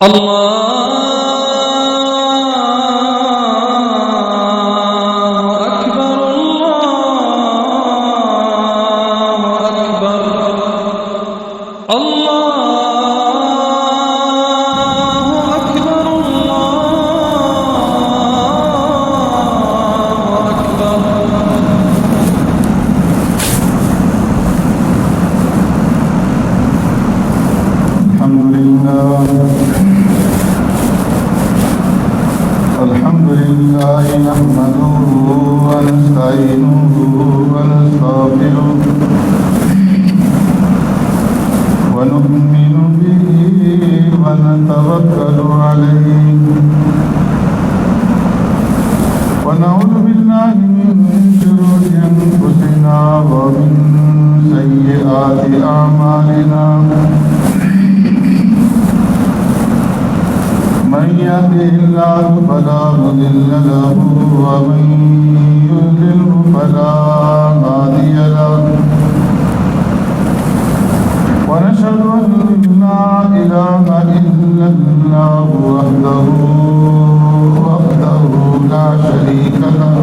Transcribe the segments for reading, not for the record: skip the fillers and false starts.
الله أكبر الله أكبر الله أكبر الله أكبر الحمد لله نحمده ونستعينه ونستغفره ونؤمن به ونتوكل عليه ونعوذ بالله من شرور أنفسنا ومن سيئات أعمالنا من يهده الله فلا مضل له ومن يضلل فلا هادي له ونشهد أن لا إله إلا الله وحده لا شريك له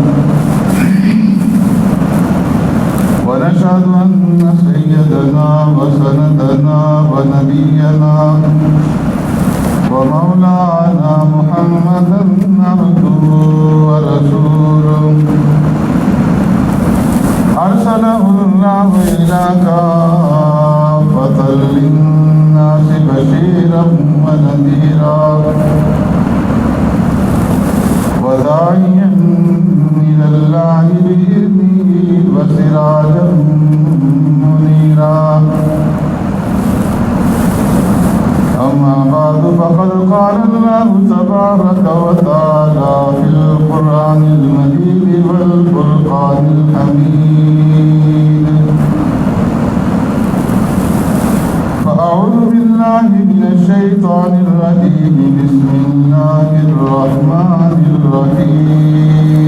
ونشهد أن سيدنا وسندنا ونبينا ومولانا محمدا عبده ورسوله أرسله الله إلى كافة للناس بشيرا ونذيرا وداعيا إلى الله بإذنه وسراجا منيرا أما بعد فقد قال الله تبارك وتعالى في القرآن المجيد والفرقان الحميد فأعوذ بالله من الشيطان الرجيم بسم الله الرحمن الرحيم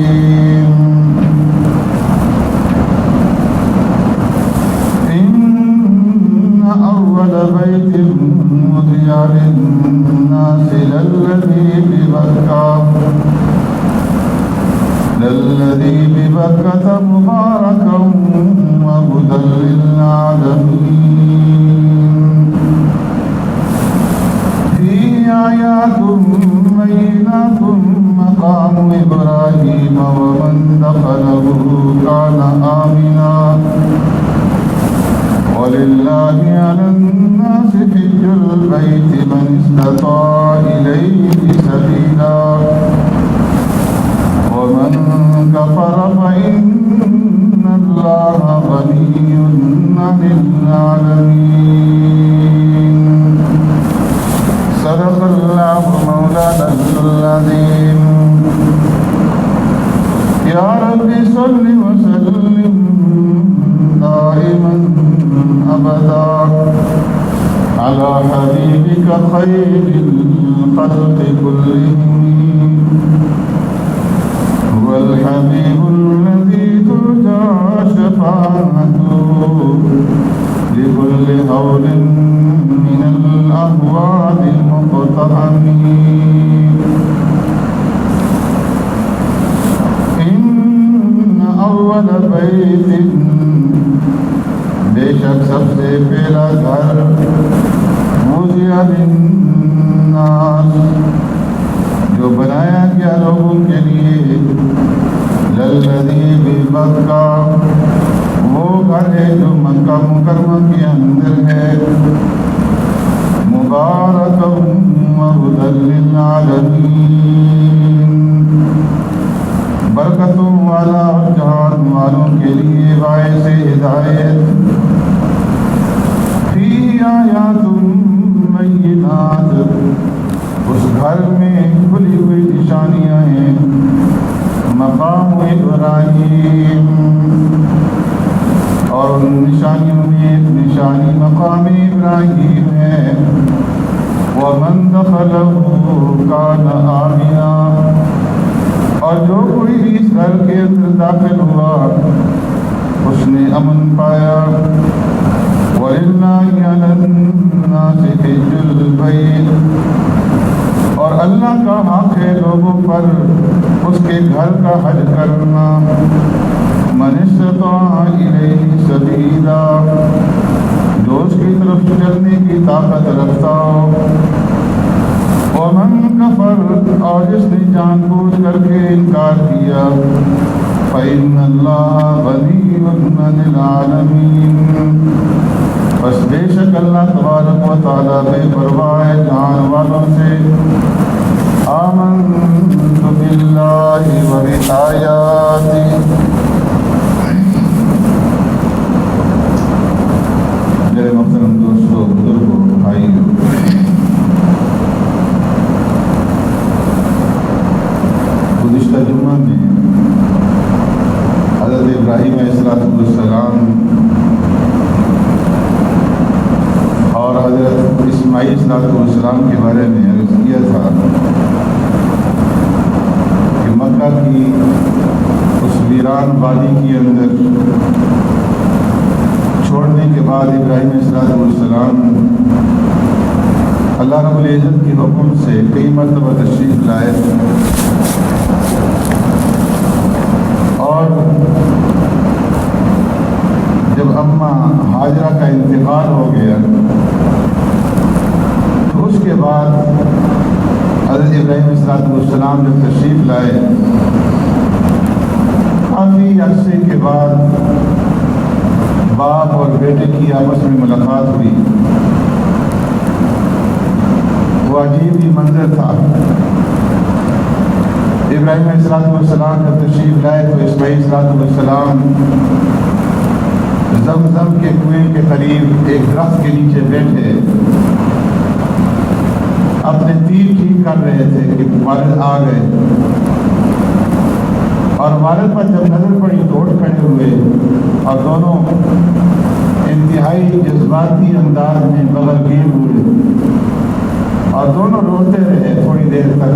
إن أول بيت وضع للناس للذي ببكة مباركا وهدى للعالمين فيه آيات بينات مقام إبراهيم ومن دخله كان آمنا ولله على الناس حج البيت من استطاع إليه سبيلا ومن كفر فإن الله غني عن العالمين صدق الله مولانا العظيم يا رب صل وسلم دائما أبدا على حبيبك خير الخلق كلهم هو الحبيب الذي ترجى شفاعته لكل هول من الأهوال المقتحم إن أول بيت بے شک سب سے پہلا گھر وضع للناس جو بنایا گیا لوگوں کے لیے للذی ببکہ وہ گھر ہے جو مکہ مکرمہ کے اندر ہے مبارکا وہدی للعالمین برکتوں والا اور جہان والوں کے لیے باعث ہدایت فی آیات بینات اس گھر میں کھلی ہوئی نشانیاں ہیں مقام ابراہیم اور ان نشانیوں میں ایک نشانی مقام ابراہیم ہے ومن دخلہ کان آمنا اور جو کوئی اس گھر کے اندر داخل ہوا اس نے امن پایا وَلِلَّهِ عَلَى النَّاسِ حِجُّ الْبَيْتِ اللہ کا حق ہے لوگوں پر اس کے گھر کا حج کرنا، من استطاع الیہ سبیلا، جو اس کی طرف چلنے کی طاقت رکھتا ہو، ومن کفر، اور جس نے جان بوجھ کر کے انکار کیا، فإن اللہ غنی عن العالمین، بس بے شک اللہ تبارک و تعالیٰ بے پرواہ ہے جہان والوں سے۔ آمنت باللہ و بآیاتہ، میرے محترم دوستو، بزرگوں، بھائیوں، گزشتہ جمعہ میں حضرت ابراہیم علیہ السلام اور حضرت اسماعیل علیہ السلام کے بارے میں عرض کیا تھا کہ مکہ کی اس ویران وادی کے اندر چھوڑنے کے بعد ابراہیم علیہ السلام اللہ رب العزت کے حکم سے کئی مرتبہ تشریف لائے، اور جب اماں ہاجرہ کا انتقال ہو گیا تو اس کے بعد حضرت ابراہیم علیہ السلام جب تشریف لائے، کافی عرصے کے بعد باپ اور بیٹے کی آپس میں ملاقات ہوئی۔ وہ عجیب ہی منظر تھا۔ ابراہیم علیہ السلام جب تشریف لائے تو اسماعیل علیہ السلام زمزم کے کنویں کے قریب ایک درخت کے نیچے بیٹھے اپنے تیر ٹھیک کر رہے تھے کہ والد آ گئے، اور والد پر جب نظر پڑی تو اٹھ کھڑے ہوئے اور دونوں انتہائی جذباتی انداز میں بغرگیر ہوئے اور دونوں روتے رہے تھوڑی دیر تک۔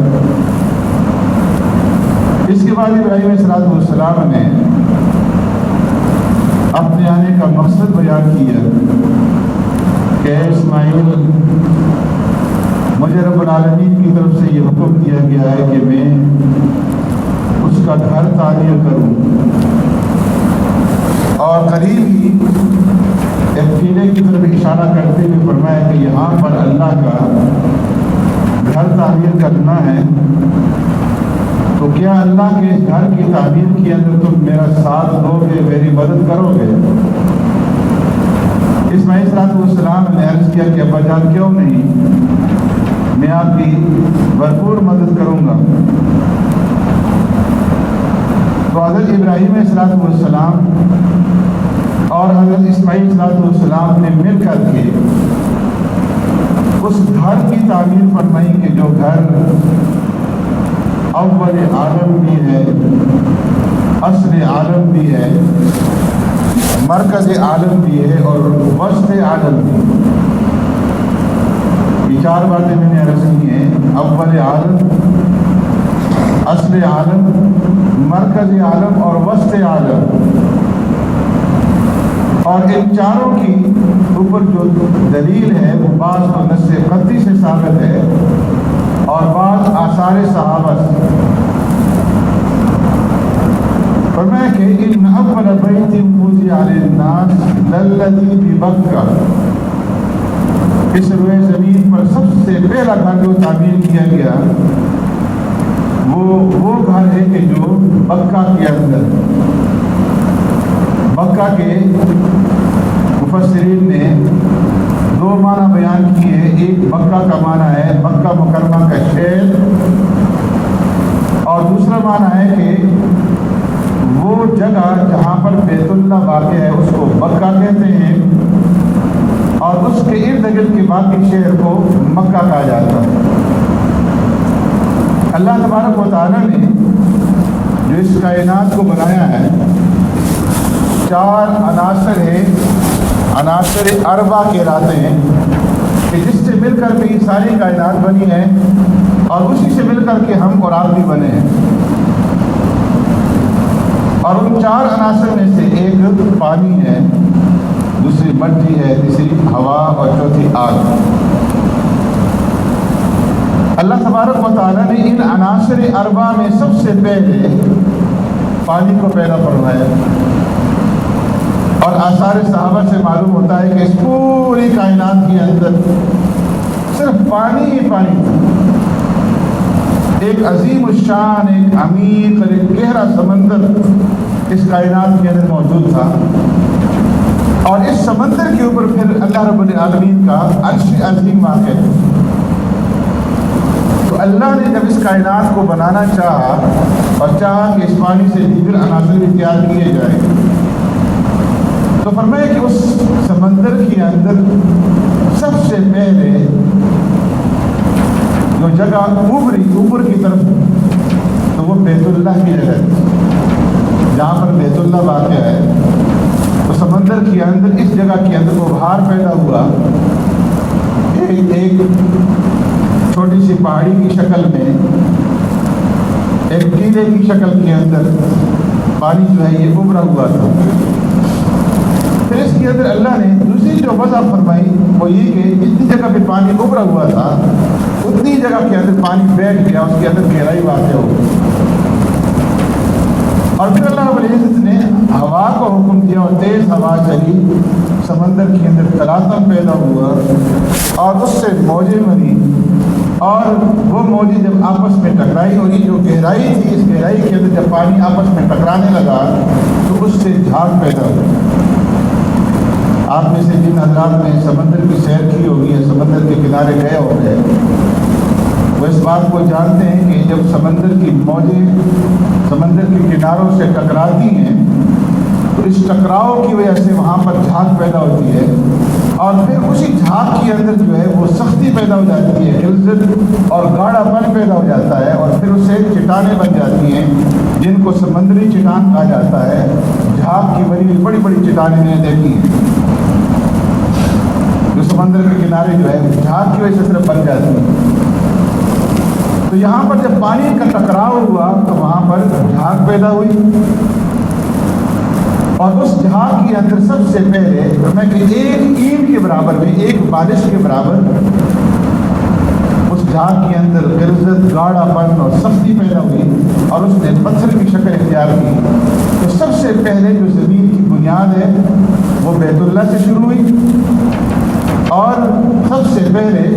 اس کے بعد ابراہیم علیہ السلام نے اپنے آنے کا مقصد بیان کیا کہ اے اسماعیل، مجھے رب العالمین کی طرف سے یہ حکم دیا گیا ہے کہ میں اس کا گھر تعمیر کروں، اور قریب ہی ایک قلعے کی طرف اشارہ کرتے ہوئے فرمایا کہ یہاں پر اللہ کا گھر تعمیر کرنا ہے، تو کیا اللہ کے گھر کی تعمیر کے اندر تم میرا ساتھ دو گے، میری مدد کرو گے؟ اسماعیل علیہ السلام نے عرض کیا کہ ابا جان کیوں نہیں، میں آپ کی بھرپور مدد کروں گا۔ تو حضرت ابراہیم علیہ السلام اور حضرت اسماعیل علیہ السلام نے مل کر کے اس گھر کی تعمیر فرمائی کہ جو گھر اول عالم بھی ہے، اصل عالم بھی ہے، مرکز عالم بھی ہے اور وسط عالم بھی۔ یہ چار باتیں میں نے عرض کی ہیں، اول عالم، اصل عالم، مرکز عالم اور وسط عالم، اور ان چاروں کی اوپر جو دلیل ہے وہ بعض نص قطعی سے ثابت ہے اور بعض آثار صحابہ سے۔ فرمایا کہ ان اول بیت وضع للناس للذی ببکہ، اس روئے زمین پر سب سے پہلا گھر جو تعمیر کیا گیا وہ گھر ہے کہ جو بکہ کے اندر، بکہ کے مفسرین نے دو معنی بیان کیے، ایک بکہ کا معنی ہے مکہ مکرمہ کا شہر، اور دوسرا معنی ہے کہ وہ جگہ جہاں پر بیت اللہ واقع ہے اس کو بکہ کہتے ہیں، اور اس کے ارد گرد کے باقی شہر کو مکہ کہا جاتا ہے۔ اللہ تبارک و تعالیٰ نے جو اس کائنات کو بنایا ہے، چار عناصر ہیں، عناصر اربع کہلاتے ہیں، کہ جس سے مل کر کے یہ ساری کائنات بنی ہے اور اسی سے مل کر کے ہم اور آپ بھی بنے ہیں۔ اور ان چار عناصر میں سے ایک پانی ہے، دوسری مٹی ہے، تیسری ہوا اور چوتھی آگ۔ اللہ تبارک و تعالیٰ نے ان عناصر اربع میں سب سے پہلے پانی کو پیدا فرمایا، اور آثار صحابہ سے معلوم ہوتا ہے کہ اس پوری کائنات کے اندر صرف پانی ہی پانی تھا۔ ایک عظیم الشان، ایک عمیق اور ایک گہرا سمندر اس کائنات کے اندر موجود تھا، اور اس سمندر کے اوپر پھر اللہ رب العالمین کا عرش عظیم واقع ہے۔ تو اللہ نے جب اس کائنات کو بنانا چاہا اور چاہا کہ اس پانی سے دیگر عناصر بھی تیار کیے جائیں، تو فرمایا کہ اس سمندر کے اندر سب سے پہلے جو جگہ ابھری اوپر کی طرف تو وہ بیت اللہ کی جگہ ہے، جہاں پر بیت اللہ واقع ہے۔ تو سمندر کے اندر اس جگہ کے اندر وہ ابھار پیدا ہوا، ایک چھوٹی سی پہاڑی کی شکل میں، ایک ٹیلے کی شکل کے اندر پانی جو ہے یہ ابھرا ہوا تھا۔ پھر اس کے اندر اللہ نے دوسری جو وضع فرمائی وہ یہ کہ جتنی جگہ پہ پانی ابھرا ہوا تھا اتنی جگہ کے اندر پانی بیٹھ گیا، اس کے اندر گہرائی واقع ہو گئی، اور پھر اللہ رب العزت نے ہوا کو حکم دیا اور تیز ہوا چلی، سمندر کے اندر تلاطم پیدا ہوا اور اس سے موجیں بنی، اور وہ موجیں جب آپس میں ٹکرائی اور یہ جو گہرائی تھی اس گہرائی کے اندر جب پانی آپس میں ٹکرانے لگا تو اس سے جھاگ پیدا ہوئی۔ آپ میں سے جن حضرات نے سمندر کی سیر کی ہوگی یا سمندر کے کنارے گئے ہو گئے وہ اس بات کو جانتے ہیں کہ جب سمندر کی موجیں سمندر کے کناروں سے ٹکراتی ہیں تو اس ٹکراؤ کی وجہ سے وہاں پر جھاگ پیدا ہوتی ہے، اور پھر اسی جھاگ کے اندر جو ہے وہ سختی پیدا ہو جاتی ہے، غلظت اور گاڑھا پن پیدا ہو جاتا ہے، اور پھر اسے چٹانیں بن جاتی ہیں جن کو سمندری چٹان کہا جاتا ہے۔ جھاگ کی بنی ہوئی بڑی بڑی چٹانیں میں نے دیکھی ہیں جو سمندر کے کنارے جو ہے جھاگ کی وجہ سے صرف بن جاتی ہیں۔ تو یہاں پر جب پانی کا ٹکراؤ ہوا تو وہاں پر جھاگ پیدا ہوئی، اور اس جھاگ کے اندر سب سے پہلے میں کہ ایک اینٹ کے برابر میں، ایک بارش کے برابر اس جھاگ کے اندر غلظت، گاڑھا پن اور سختی پیدا ہوئی، اور اس نے پتھر کی شکل اختیار کی۔ تو سب سے پہلے جو زمین کی بنیاد ہے وہ بیت اللہ سے شروع ہوئی، اور سب سے پہلے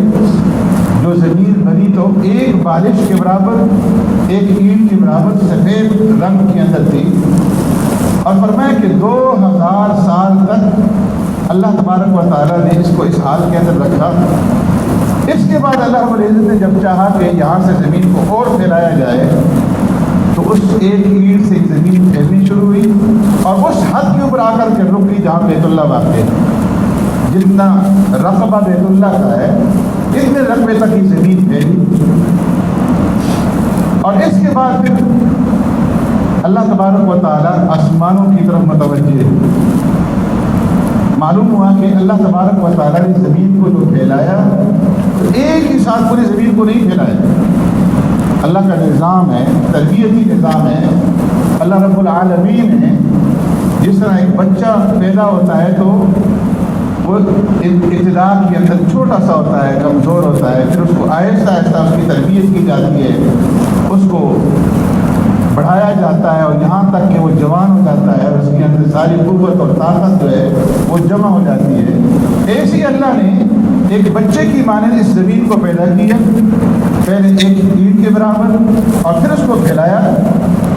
جو زمین بنی تو ایک بارش کے برابر، ایک اینٹ کے برابر سفید رنگ کے اندر تھی، اور فرمایا کہ 2000 سال تک اللہ تبارک و تعالیٰ نے اس کو اس حال کے اندر رکھا۔ اس کے بعد اللہ رب العزت نے جب چاہا کہ یہاں سے زمین کو اور پھیلایا جائے تو اس ایک اینٹ سے زمین پھیلنی شروع ہوئی، اور اس حد کے اوپر آ کر کے رک گئی جہاں بیت اللہ واقع ہے۔ جتنا رقبہ بیت اللہ کا ہے اتنے رقبے تک کی زمین پھیلی، اور اس کے بعد پھر اللہ تبارک و تعالیٰ آسمانوں کی طرف متوجہ ہے۔ معلوم ہوا کہ اللہ تبارک و تعالیٰ نے زمین کو جو پھیلایا تو ایک ہی ساتھ پوری زمین کو نہیں پھیلایا، اللہ کا نظام ہے، تربیتی نظام ہے۔ اللہ رب العالمین ہے، جس طرح ایک بچہ پیدا ہوتا ہے تو وہ ابتدا کے اندر چھوٹا سا ہوتا ہے، کمزور ہوتا ہے، پھر اس کو آہستہ آہستہ اس کی تربیت کی جاتی ہے، اس کو بڑھایا جاتا ہے، اور یہاں تک کہ وہ جوان ہو جاتا ہے اور اس کے اندر ساری قوت اور طاقت جو ہے وہ جمع ہو جاتی ہے۔ ایسے ہی اللہ نے ایک بچے کی مانند اس زمین کو پیدا کیا، پہلے ایک اینٹ کے برابر، اور پھر اس کو پھیلایا،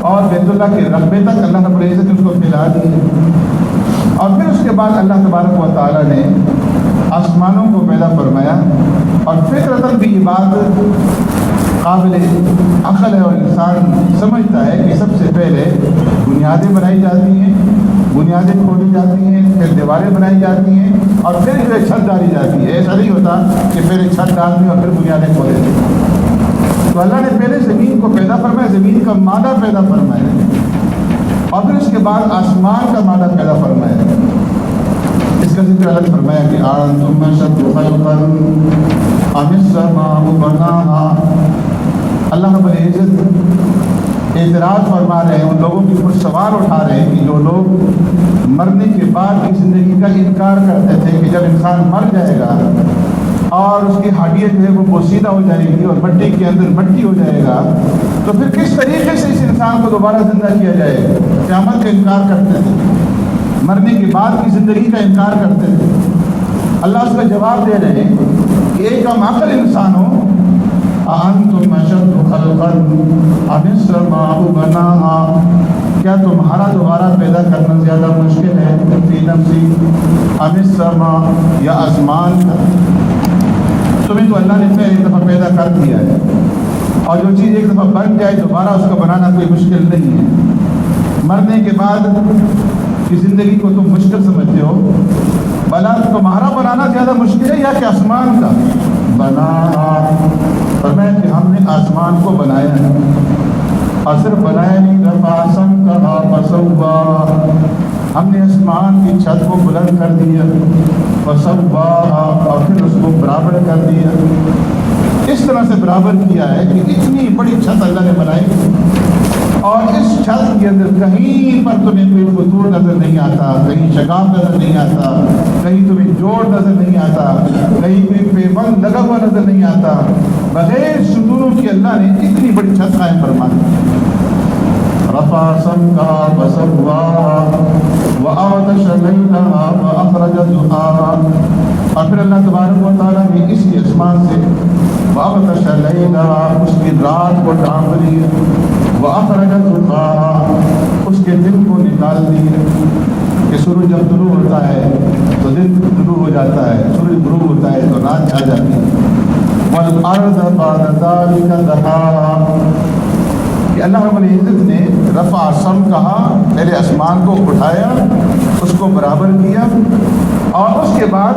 اور بیت اللہ کے رقبے تک اللہ رب العزت نے اس کو پھیلا دیا، اور پھر اس کے بعد اللہ تبارک و تعالیٰ نے آسمانوں کو پیدا فرمایا۔ اور فطرتاً بھی یہ بات قابل عقل ہے اور انسان سمجھتا ہے کہ سب سے پہلے بنیادیں بنائی جاتی ہیں، بنیادیں کھودی جاتی ہیں، پھر دیواریں بنائی جاتی ہیں، اور پھر جو ہے چھت ڈالی جاتی ہے۔ ایسا نہیں ہوتا کہ پہلے چھت ڈال دیں اور پھر بنیادیں کھودے دیں۔ تو اللہ نے پہلے زمین کو پیدا فرمایا، زمین کا مادہ پیدا فرمایا، اور پھر اس کے بعد آسمان کا مادہ پیدا فرمایا۔ اس کا ذکر الگ فرمایا کہ أَأَنتُمْ أَشَدُّ خَلْقًا أَمِ السَّمَاءُ بَنَاهَا۔ اللہ رب العزت اعتراض فرما رہے ہیں، ان لوگوں کے اوپر سوال اٹھا رہے ہیں کہ جو لوگ مرنے کے بعد کی زندگی کا انکار کرتے تھے کہ جب انسان مر جائے گا اور اس کی ہڈیاں جو ہے وہ پوسیدہ ہو جائے گی اور مٹی کے اندر مٹی ہو جائے گا، تو پھر کس طریقے سے اس انسان کو دوبارہ زندہ کیا جائے گا؟ قیامت کا انکار کرتے تھے، مرنے کے بعد کی زندگی کا انکار کرتے تھے۔ اللہ اس کا جواب دے رہے ہیں کہ ایک کم عقل انسان ہو، أَأَنْتُمْ أَشَدُّ خَلْقًا أَمِ السَّمَاءُ بَنَاهَا، کیا تمہارا دوبارہ پیدا کرنا زیادہ مشکل ہے فی نفسی أَمِ السَّمَاء، یا آسمان کا؟ تمہیں تو اللہ نے پہلے ایک دفعہ پیدا کر دیا ہے، اور جو چیز ایک دفعہ بن جائے دوبارہ اس کو بنانا کوئی مشکل نہیں ہے۔ مرنے کے بعد کی زندگی کو تم مشکل سمجھتے ہو، بلا تمہارا بنانا زیادہ مشکل ہے یا کہ آسمان کا بنانا؟ فرمایا کہ ہم نے آسمان کو بنایا ہے، اور صرف بنایا نہیں، رفع سمکہا فسواہا، ہم نے آسمان کی چھت کو بلند کر دیا، فسواہا، اور پھر اس کو برابر کر دیا۔ اس طرح سے برابر کیا ہے کہ اتنی بڑی چھت اللہ نے بنائی، اور اس چھت کے اندر کہیں پر تمہیں کوئی فطور نظر نہیں آتا، کہیں شگاف نظر نہیں آتا، کہیں تمہیں جوڑ نظر نہیں آتا، کہیں کوئی پیبند لگا ہوا نظر نہیں آتا۔ بغیر ستونوں کی اللہ نے اتنی بڑی چھت قائم فرما دی۔ رفع سمکہا فسواہا وأغطش لیلہا وأخرج ضحاہا، اور پھر اللہ تبارک و تعالیٰ نے اس کی آسمان سے وأغطش لیلہا، اس کی رات کو ڈھانپ لیا، وأخرج ضحاہا، اس کے دن کو نکال دیا، کہ سورج جب طلوع ہوتا ہے تو دن طلوع ہو جاتا ہے، سورج غروب ہوتا ہے تو رات چھا جاتی ہے۔ والارض بعد ذلک دحاہا، کہ اللہ رب العزت نے رفع سم کہا، پہلے آسمان کو اٹھایا، اس کو برابر کیا، اور اس کے بعد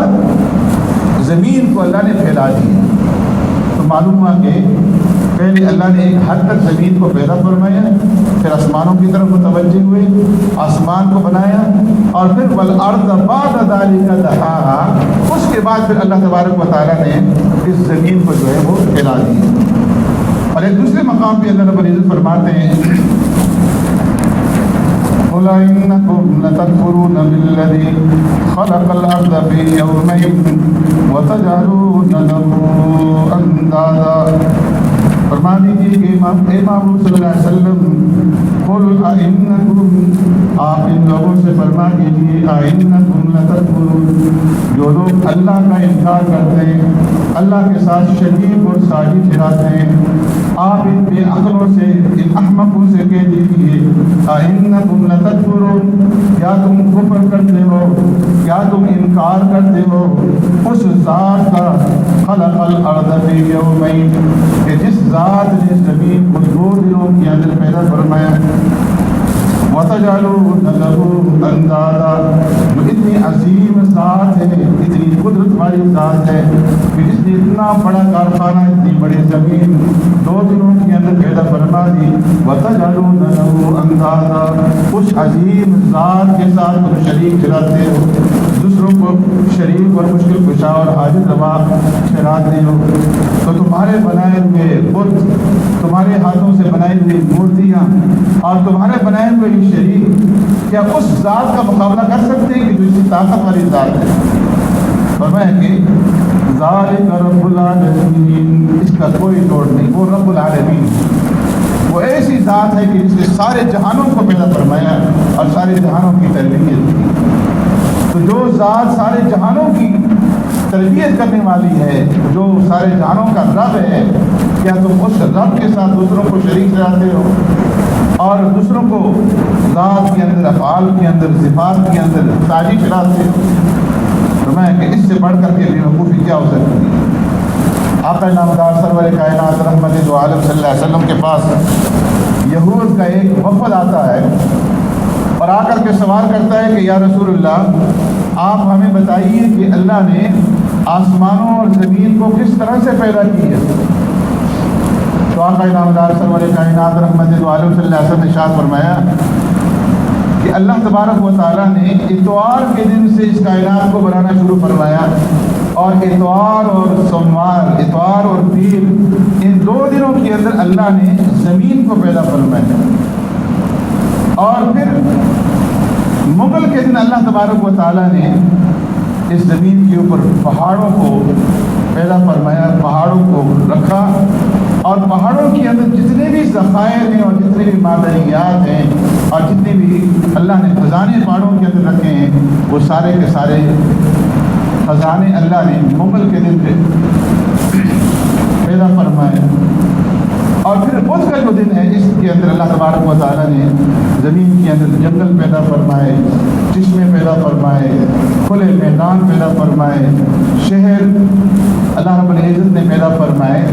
زمین کو اللہ نے پھیلا دیا۔ تو معلوم ہوا کہ پہلے اللہ نے ایک حد تک زمین کو پیدا فرمایا، پھر آسمانوں کی طرف متوجہ ہوئے، آسمان کو بنایا، اور پھر والارض بعد ذلک دحاہا، اس کے بعد پھر اللہ تبارک و تعالیٰ نے اس زمین کو جو ہے وہ پھیلا دیا۔ اور ایک دوسرے مقام پہ اللہ رب العزت فرماتے ہیں قُلْ إِنَّكُمْ لَتَكْفُرُونَ بِالَّذِي خَلَقَ الْأَرْضَ فِي يَوْمَيْنِ وَتَجْعَلُونَ لَهُ أَندَادًا، فرما دیجیے کہ امام صلی اللہ علیہ وسلم قُلْ أَإِنَّكُمْ، آپ ان لوگوں سے فرما دیجیے أَإِنَّكُمْ لَتَكْفُرُونَ، جو لوگ اللہ کا انکار کرتے ہیں، اللہ کے ساتھ شریک اور ساجد ٹھہراتے ہیں، آپ ان بے عقلوں سے، ان احمقوں سے کہہ دیجیے أَإِنَّكُمْ لَتَكْفُرُونَ، کیا تم کفر کرتے ہو، کیا تم انکار کرتے ہو اس ذات کا خلق الارض فی یومین، کہ جس ذات نے زمین کو 2 دنوں کے اندر پیدا فرمایا، وَتَجْعَلُونَ لَهُ أَندَادًا، جو اتنی عظیم ذات ہے، اتنی قدرت والی ذات ہے کہ جس نے اتنا بڑا کارخانہ، اتنی بڑی زمین 2 دنوں کے اندر پیدا فرما دی، وَتَجْعَلُونَ لَهُ أَندَادًا، اس عظیم ذات کے ساتھ تم شریک ٹھہراتے ہو، دوسروں کو شریک اور مشکل کشا اور حاجت روا ٹھہراتے ہو، تو تمہارے بنائے ہوئے بت، تمہارے ہاتھوں سے بنائی ہوئی مورتیاں اور تمہارے بنائے ہوئے شریک کیا اس ذات کا مقابلہ کر سکتے ہیں کہ جو اس طاقت والی ذات ہے؟ فرمایا کہ ذالک رب العالمین، اس کا کوئی توڑ نہیں، وہ رب العالمین، وہ ایسی ذات ہے کہ جس نے سارے جہانوں کو پیدا فرمایا اور سارے جہانوں کی تربیت کی۔ تو جو ذات سارے جہانوں کی تربیت کرنے والی ہے، جو سارے جہانوں کا رب ہے، کیا تم اس رب کے ساتھ دوسروں کو شریک ٹھہراتے ہو اور دوسروں کو ذات کے اندر، افعال کے اندر، صفات کے اندر ساجی ٹھہراتے ہو؟ تو میں کہ اس سے بڑھ کر کے بیوقوفی کیا ہو سکتی ہے؟ آقا نامدار سرور کائنات رحمت دو عالم صلی اللہ علیہ وسلم کے پاس یہود کا ایک وفد آتا ہے اور آ کر کے سوال کرتا ہے کہ یا رسول اللہ، آپ ہمیں بتائیے کہ اللہ نے آسمانوں اور زمین کو کس طرح سے پیدا کی ہے؟ تو آقا نامدار سرور کائنات رحمت دو عالم صلی اللہ علیہ وسلم نے ارشاد فرمایا کہ اللہ تبارک و تعالیٰ نے اتوار کے دن سے اس کائنات کو بنانا شروع فرمایا، اور اتوار اور سوموار، اتوار اور پیر، ان 2 دنوں کے اندر اللہ نے زمین کو پیدا فرمایا، اور پھر مغل کے دن اللہ تبارک و تعالیٰ نے اس زمین کے اوپر پہاڑوں کو پیدا فرمایا، پہاڑوں کو رکھا، اور پہاڑوں کے اندر جتنے بھی ذخائر ہیں اور جتنے بھی معدنیات ہیں اور جتنے بھی اللہ نے خزانے پہاڑوں کے اندر رکھے ہیں، وہ سارے کے سارے خزانے اللہ نے مغل کے دن پہ پیدا فرمایا۔ اور پھر بدھ کا جو دن ہے، اس کے اندر اللہ تبارک و تعالیٰ نے زمین کے اندر جنگل پیدا فرمائے، چشمے پیدا فرمائے، کھلے میدان پیدا فرمائے، شہر اللہ رب العزت نے پیدا فرمائے۔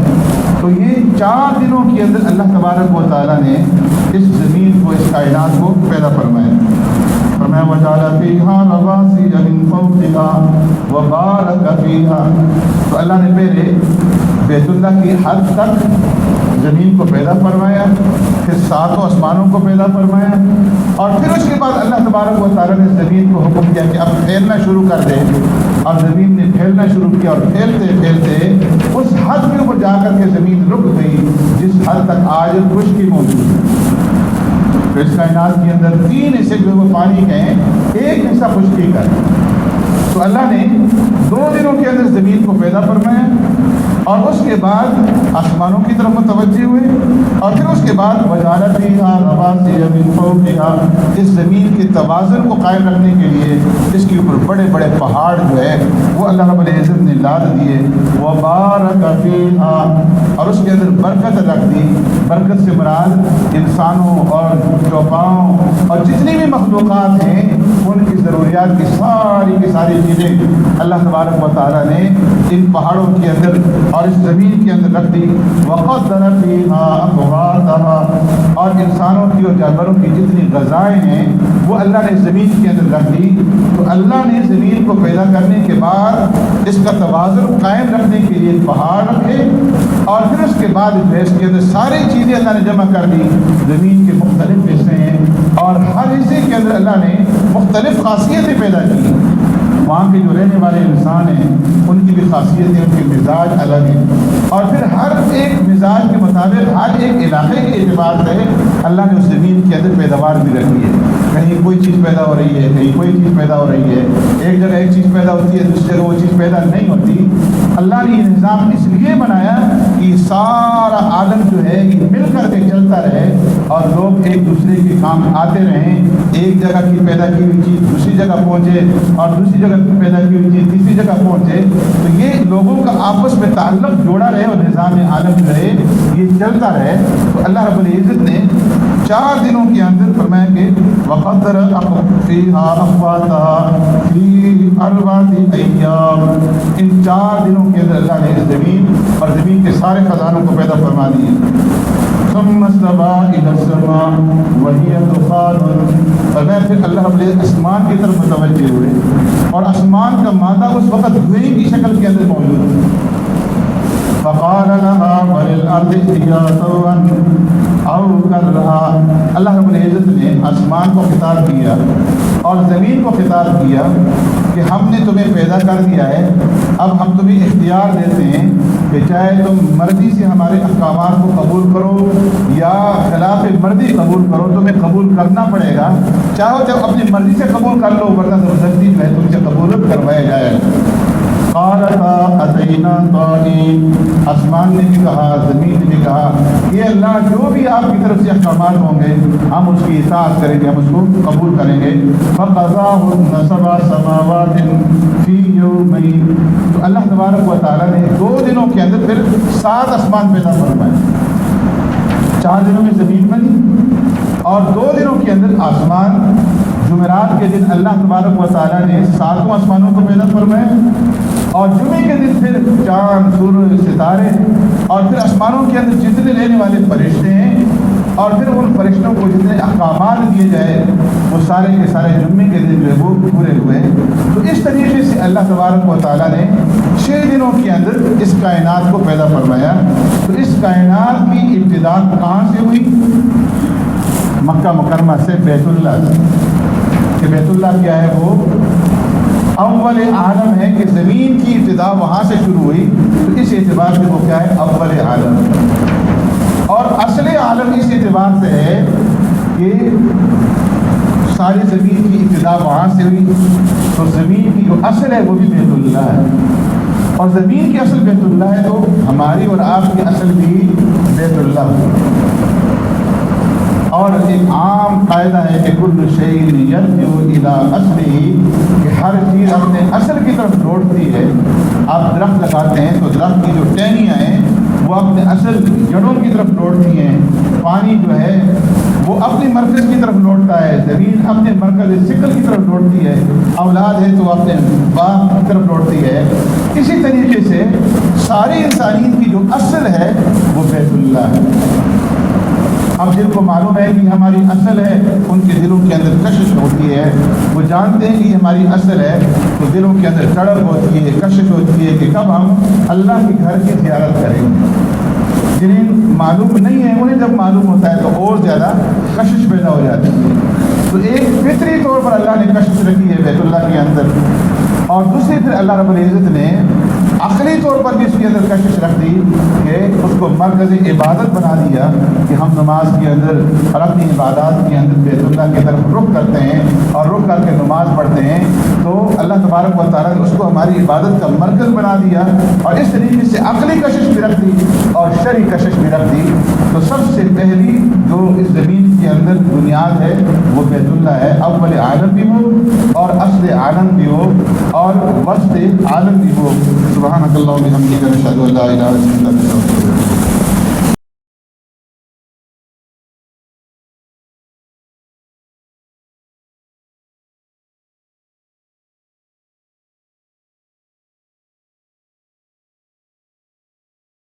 تو یہ 4 دنوں کے اندر اللہ تبارک و تعالیٰ نے اس زمین کو، اس کائنات کو پیدا فرمایا۔ فرمایا وَجَعَلَ فِيهَا رَوَاسِيَ مِن فَوْقِهَا وَبَارَكَ فِيهَا۔ تو اللہ نے پہلے بیت اللہ کی حد تک زمین کو پیدا فرمایا، پھر 7 آسمانوں کو پیدا فرمایا، اور پھر اس کے بعد اللہ تبارک و تعالیٰ نے زمین کو حکم دیا کہ اب پھیلنا شروع کر دے، اور زمین نے پھیلنا شروع کیا، اور پھیلتے پھیلتے اس حد کے اوپر جا کر کے زمین رک گئی جس حد تک آج خشکی موجود ہے۔ تو اس کائنات کے اندر 3 حصے جو وہ پانی کے ہیں، ایک حصہ خشکی کا ہے۔ تو اللہ نے 2 دنوں کے اندر زمین کو پیدا فرمایا، اور اس کے بعد آسمانوں کی طرف متوجہ ہوئے، اور پھر اس کے بعد وَجَعَلَ فِيهَا رَوَاسِيَ مِن فَوْقِهَا، اس زمین کے توازن کو قائم رکھنے کے لیے اس کے اوپر بڑے بڑے پہاڑ جو ہے وہ اللہ رب العزت نے لاد دیے۔ وَبَارَكَ فِيهَا، اور اس کے اندر برکت رکھ دی۔ برکت سے مراد انسانوں اور چوپاؤں اور جتنی بھی مخلوقات ہیں ان کی ضروریات کی ساری چیزیں اللہ تبارک و تعالیٰ نے ان پہاڑوں کے اندر اور اس زمین کے اندر رکھ دی۔ وَقَدَّرَ فِيهَا أَقْوَاتَهَا، اور انسانوں کی اور جانوروں کی جتنی غذائیں ہیں وہ اللہ نے زمین کے اندر رکھ دی۔ تو اللہ نے زمین کو پیدا کرنے کے بعد اس کا توازن قائم رکھنے کے لیے پہاڑ رکھے، اور پھر اس کے بعد اس کے اندر ساری چیزیں اللہ نے جمع کر دی۔ زمین کے مختلف حصے ہیں، اور ہر حصے کے اندر اللہ نے مختلف خاصیتیں پیدا کی۔ وہاں کے جو رہنے والے انسان ہیں ان کی بھی خاصیتیں، ان کے مزاج الگ ہیں، اور پھر ہر ایک مزاج کے مطابق ہر ایک علاقے کے اعتبار سے اللہ نے اس زمین کے اندر پیداوار بھی رکھی ہے۔ کہیں کوئی چیز پیدا ہو رہی ہے، کہیں کوئی چیز پیدا ہو رہی ہے، ایک جگہ ایک چیز پیدا ہوتی ہے، دوسری جگہ وہ چیز پیدا نہیں ہوتی۔ اللہ نے یہ نظام اس لیے بنایا کہ سارا عالم جو ہے یہ مل کر کے چلتا رہے، اور لوگ ایک دوسرے کے کام آتے رہیں، ایک جگہ کی پیدا کی ہوئی چیز دوسری جگہ پہنچے، اور دوسری جگہ کی پیدا کی ہوئی چیز تیسری جگہ پہنچے، تو یہ لوگوں کا آپس میں تعلق جوڑا رہے اور نظام عالم جو ہے یہ چلتا رہے۔ تو اللہ رب العزت نے 4 دنوں کے اندر فرمایا کہ وَقَدَّرَ فِيهَا أَقْوَاتَهَا فِي 4 أَيَّامٍ، ان 4 دنوں کے اندر اللہ نے زمین اور زمین کے سارے خزانوں کو پیدا فرما دیے۔ ثم استوى إلى السماء وهي دخان، اور پھر اللہ رب العزت آسمان کی طرف متوجہ ہوئے، اور آسمان کا مادہ اس وقت دھوئیں کی شکل کے اندر موجود ہے۔ فقال لها وللأرض ائتيا طوعا أو كرها، اللہ رب العزت نے آسمان کو خطاب کیا اور زمین کو خطاب کیا کہ ہم نے تمہیں پیدا کر دیا ہے، اب ہم تمہیں اختیار دیتے ہیں کہ چاہے تم مرضی سے ہمارے احکامات کو قبول کرو یا خلاف مرضی قبول کرو، تمہیں قبول کرنا پڑے گا۔ چاہو تو اپنی مرضی سے قبول کر لو، ورنہ زبردستی جو ہے تم سے قبول کروایا جائے گا۔ قالتا اتینا طائعین، آسمان نے بھی کہا، زمین نے بھی کہا، یہ اللہ جو بھی آپ کی طرف سے احکامات ہوں گے ہم اس کی اطاعت کریں گے، ہم اس کو قبول کریں گے۔ فقضاهن 7 سماوات فی یومین، تو اللہ تبارک و تعالیٰ نے 2 دنوں کے اندر پھر 7 آسمان پیدا فرمائے۔ 4 دنوں میں زمین بنی اور 2 دنوں کے اندر آسمان۔ جمعرات کے دن اللہ تبارک و تعالیٰ نے 7 آسمانوں کو پیدا فرمایا، اور جمعے کے دن پھر چاند، سورج، ستارے، اور پھر آسمانوں کے اندر جتنے رہنے والے فرشتے ہیں، اور پھر ان فرشتوں کو جتنے احکامات دیے جائے وہ سارے کے سارے جمعے کے دن جو ہے وہ پورے ہوئے۔ تو اس طریقے سے اللہ تبارک و تعالیٰ نے 6 دنوں کے اندر اس کائنات کو پیدا فرمایا۔ تو اس کائنات کی ابتدا کہاں سے ہوئی؟ مکہ مکرمہ سے، بیت اللہ سے، کہ بیت اللہ کیا ہے؟ وہ اول عالم ہے کہ زمین کی ابتدا وہاں سے شروع ہوئی، تو اس اعتبار سے وہ کیا ہے؟ اول عالم۔ اور اصل عالم اس اعتبار سے ہے کہ ساری زمین کی ابتدا وہاں سے ہوئی، تو زمین کی جو اصل ہے وہ بھی بیت اللہ ہے، اور زمین کی اصل بیت اللہ ہے، تو ہماری اور آپ کی اصل بھی بیت اللہ ہے۔ اور ایک عام قاعدہ ہے کہ کل شیء یرجع الی اصلہ، کہ ہر چیز اپنے اصل کی طرف لوٹتی ہے۔ آپ درخت لگاتے ہیں تو درخت کی جو ٹہنیاں ہیں وہ اپنے اصل جڑوں کی طرف لوٹتی ہیں، پانی جو ہے وہ اپنے مرکز کی طرف لوٹتا ہے، زمین اپنے مرکز ثقل کی طرف لوٹتی ہے، اولاد ہے تو اپنے باپ کی طرف لوٹتی ہے۔ اسی طریقے سے ساری انسانیت کی جو اصل ہے وہ بیت اللہ ہے۔ اب جن کو معلوم ہے کہ ہماری اصل ہے، ان کے دلوں کے اندر کشش ہوتی ہے، وہ جانتے ہیں کہ ہماری اصل ہے، تو دلوں کے اندر تڑپ ہوتی ہے، کشش ہوتی ہے کہ کب ہم اللہ کے گھر کی زیارت کریں گے۔ جنہیں معلوم نہیں ہے انہیں جب معلوم ہوتا ہے تو اور زیادہ کشش پیدا ہو جاتی ہے۔ تو ایک فطری طور پر اللہ نے کشش رکھی ہے بیت اللہ کے اندر، اور دوسری پھر اللہ رب العزت نے عقلی طور پر بھی اس کے اندر کشش رکھ دی کہ اس کو مرکز عبادت بنا دیا کہ ہم نماز کے اندر اور اپنی عبادات کے اندر بیت اللہ کی طرف رخ کرتے ہیں اور رخ کر کے نماز پڑھتے ہیں، تو اللہ تبارک و تعالیٰ نے اس کو ہماری عبادت کا مرکز بنا دیا، اور اس طریقے سے عقلی کشش بھی رکھ دی اور شرعی کشش بھی رکھ دی۔ تو سب سے پہلی جو اس زمین کے اندر بنیاد ہے وہ بیت اللہ ہے، اول عالم بھی ہو اور اصل عالم بھی ہو اور وسط عالم بھی ہو۔ سبحانک اللہم و بحمدک، نشہد ان لا الہ الا انت، نستغفرک۔